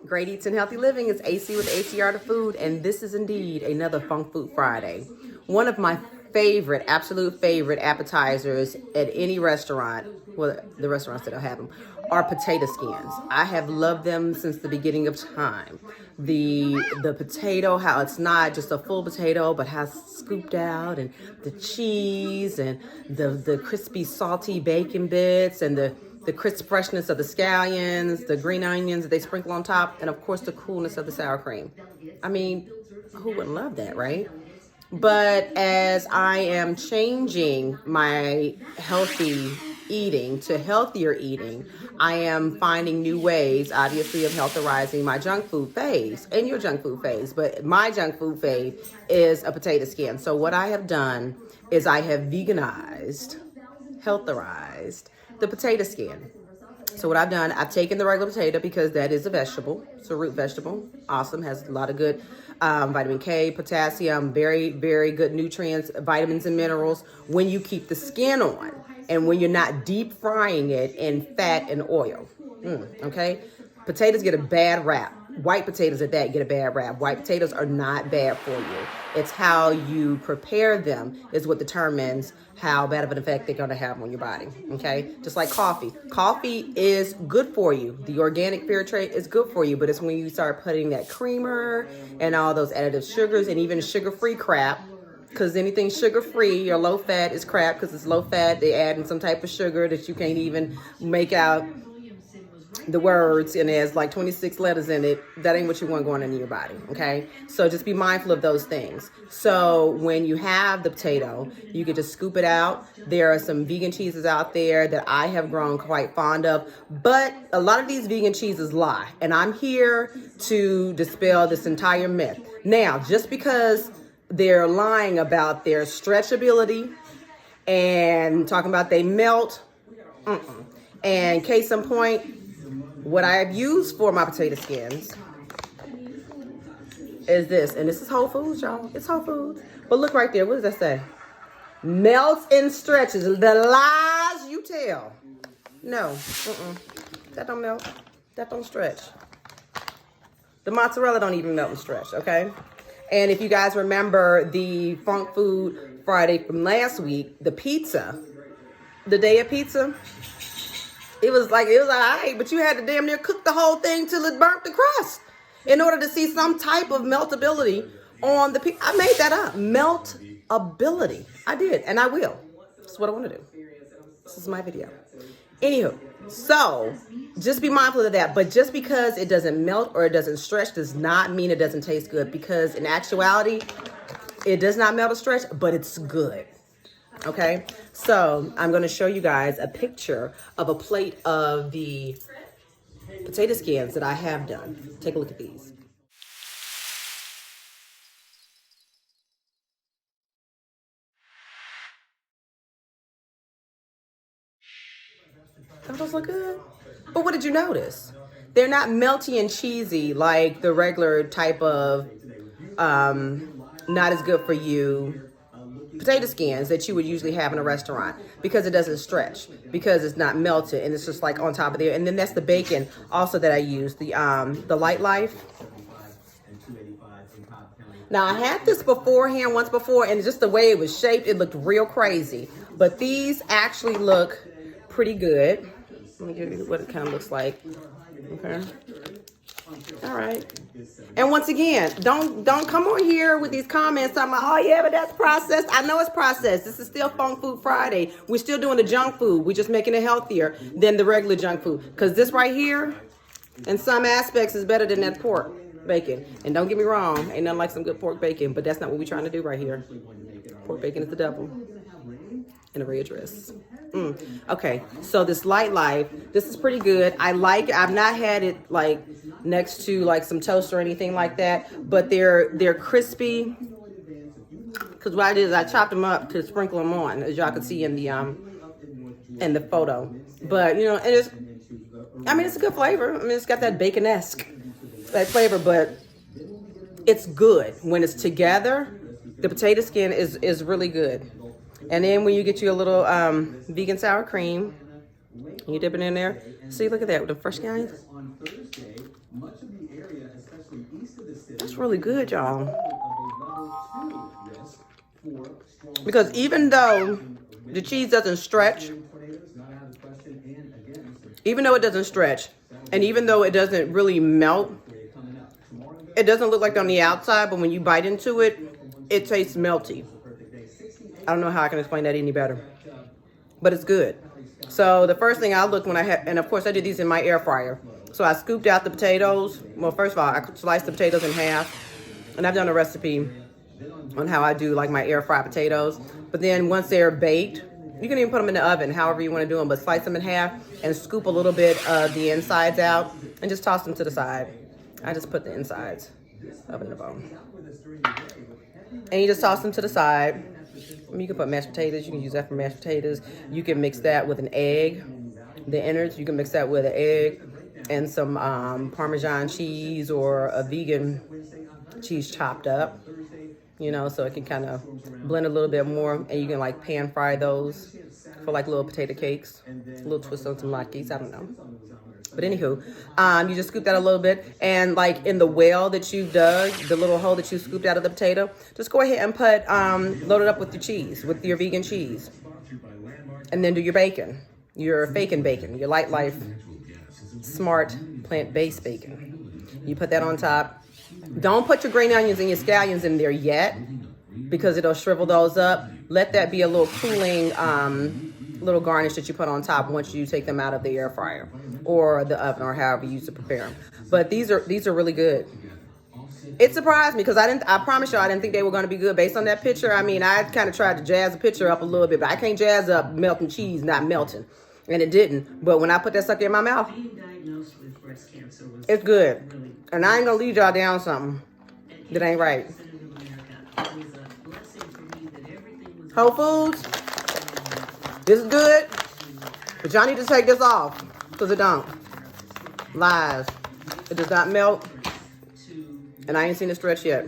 Great Eats and Healthy Living is AC with ACR to Food, and this is indeed another Funk Food Friday. One of my favorite, absolute favorite appetizers at any restaurant, well, the restaurants that have them, are potato skins. I have loved them since the beginning of time. The potato, how it's not just a full potato, but has scooped out, and the cheese, and the crispy, salty bacon bits, and the crisp freshness of the scallions, the green onions that they sprinkle on top, and of course the coolness of the sour cream. I mean, who wouldn't love that, right? But as I am changing my healthy eating to healthier eating, I am finding new ways, obviously, of healthizing my junk food phase and your junk food phase. But my junk food phase is a potato skin. So what I have done is I have veganized, healthized the potato skin. So what I've done, I've taken the regular potato because that is a vegetable. It's a root vegetable. Awesome. Has a lot of good vitamin K, potassium, very, very good nutrients, vitamins and minerals when you keep the skin on and when you're not deep frying it in fat and oil. Okay? Potatoes get a bad rap. White potatoes at that get a bad rap. White potatoes are not bad for you. It's how you prepare them is what determines how bad of an effect they're going to have on your body. Okay? Just like coffee. Coffee is good for you. The organic fair trade is good for you, but it's when you start putting that creamer and all those additive sugars and even sugar-free crap, because anything sugar-free or low-fat is crap because it's low-fat. They add in some type of sugar that you can't even make out the words, and there's like 26 letters in it. That ain't what you want going into your body, okay? So just be mindful of those things. So when you have the potato, you can just scoop it out. There are some vegan cheeses out there that I have grown quite fond of, but a lot of these vegan cheeses lie, and I'm here to dispel this entire myth. Now, just because they're lying about their stretchability and talking about they melt, and case in point, what I have used for my potato skins is this. And this is Whole Foods, y'all. It's Whole Foods. But look right there. What does that say? Melts and stretches. The lies you tell. No. That don't melt. That don't stretch. The mozzarella don't even melt and stretch, okay? And if you guys remember the Funk Food Friday from last week, the pizza, the day of pizza, it was all right, but you had to damn near cook the whole thing till it burnt the crust in order to see some type of meltability on the pizza. I made that up. Meltability. I did, and I will. That's what I want to do. This is my video. Anywho, so just be mindful of that. But just because it doesn't melt or it doesn't stretch does not mean it doesn't taste good, because in actuality, it does not melt or stretch, but it's good. Okay, so I'm going to show you guys a picture of a plate of the potato skins that I have done. Take a look at these. Don't those look good? But what did you notice? They're not melty and cheesy like the regular type of not as good for you potato skins that you would usually have in a restaurant, because it doesn't stretch, because it's not melted and it's just like on top of there. And then that's the bacon also that I use, the Light Life. Now I had this beforehand once before, and just the way it was shaped, it looked real crazy. But these actually look pretty good. Let me give you what it kind of looks like. Okay. All right. And once again, don't come on here with these comments talking about, oh yeah, but that's processed. I know it's processed. This is still Funk Food Friday. We're still doing the junk food. We're just making it healthier than the regular junk food. Because this right here, in some aspects, is better than that pork bacon. And don't get me wrong, ain't nothing like some good pork bacon, but that's not what we're trying to do right here. Pork bacon is the devil in a red dress. Okay, so this Light Life, this is pretty good. I like it. I've not had it like next to like some toast or anything like that, but they're crispy. Because what I did is I chopped them up to sprinkle them on, as y'all can see in the photo. But you know, and it's a good flavor. I mean, it's got that bacon-esque flavor, but it's good when it's together. The potato skin is really good. And then when you get you a little vegan sour cream, You dip it in there. See, look at that with the fresh scallions. That's really good, y'all. Because even though the cheese doesn't stretch, even though it doesn't stretch, and even though it doesn't really melt, it doesn't look like on the outside, but when you bite into it, it tastes melty. I don't know how I can explain that any better, but it's good. So the first thing I looked when I had, and of course I did these in my air fryer. So I scooped out the potatoes. Well, first of all, I sliced the potatoes in half, and I've done a recipe on how I do like my air fried potatoes. But then once they're baked, you can even put them in the oven, however you want to do them, but slice them in half and scoop a little bit of the insides out and just toss them to the side. I just put the insides up in the bowl. And you just toss them to the side. You can put mashed potatoes. You can use that for mashed potatoes. You can mix that with an egg. The innards, you can mix that with an egg and some Parmesan cheese or a vegan cheese chopped up. You know, so it can kind of blend a little bit more. And you can like pan fry those for like little potato cakes. A little twist on some latkes, I don't know. But anywho, you just scoop that a little bit. And like in the well that you dug, the little hole that you scooped out of the potato, just go ahead and put, load it up with your cheese, with your vegan cheese. And then do your bacon, your faking bacon, your Light Life smart plant-based bacon. You put that on top. Don't put your green onions and your scallions in there yet because it'll shrivel those up. Let that be a little cooling little garnish that you put on top once you take them out of the air fryer or the oven or however you use to prepare them. But these are really good. It surprised me because I promise you I didn't think they were going to be good based on that picture. I mean, I kind of tried to jazz the picture up a little bit, but I can't jazz up melting cheese not melting. And it didn't. But when I put that sucker in my mouth, it's good. And I ain't going to lead y'all down something that ain't right. Whole Foods, this is good, but y'all need to take this off because it don't. Lies. It does not melt, and I ain't seen it stretch yet.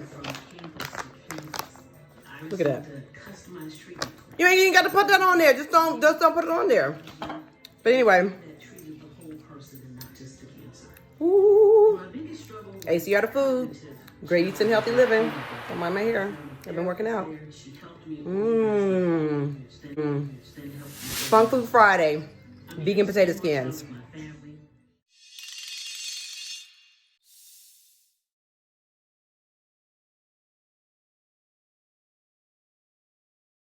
Look at that. You ain't even got to put that on there. Just don't put it on there. But anyway. Ooh. ACR the food. Great eats and healthy living. Don't mind my hair. I've been working out. Funk Food Friday. Vegan potato skins.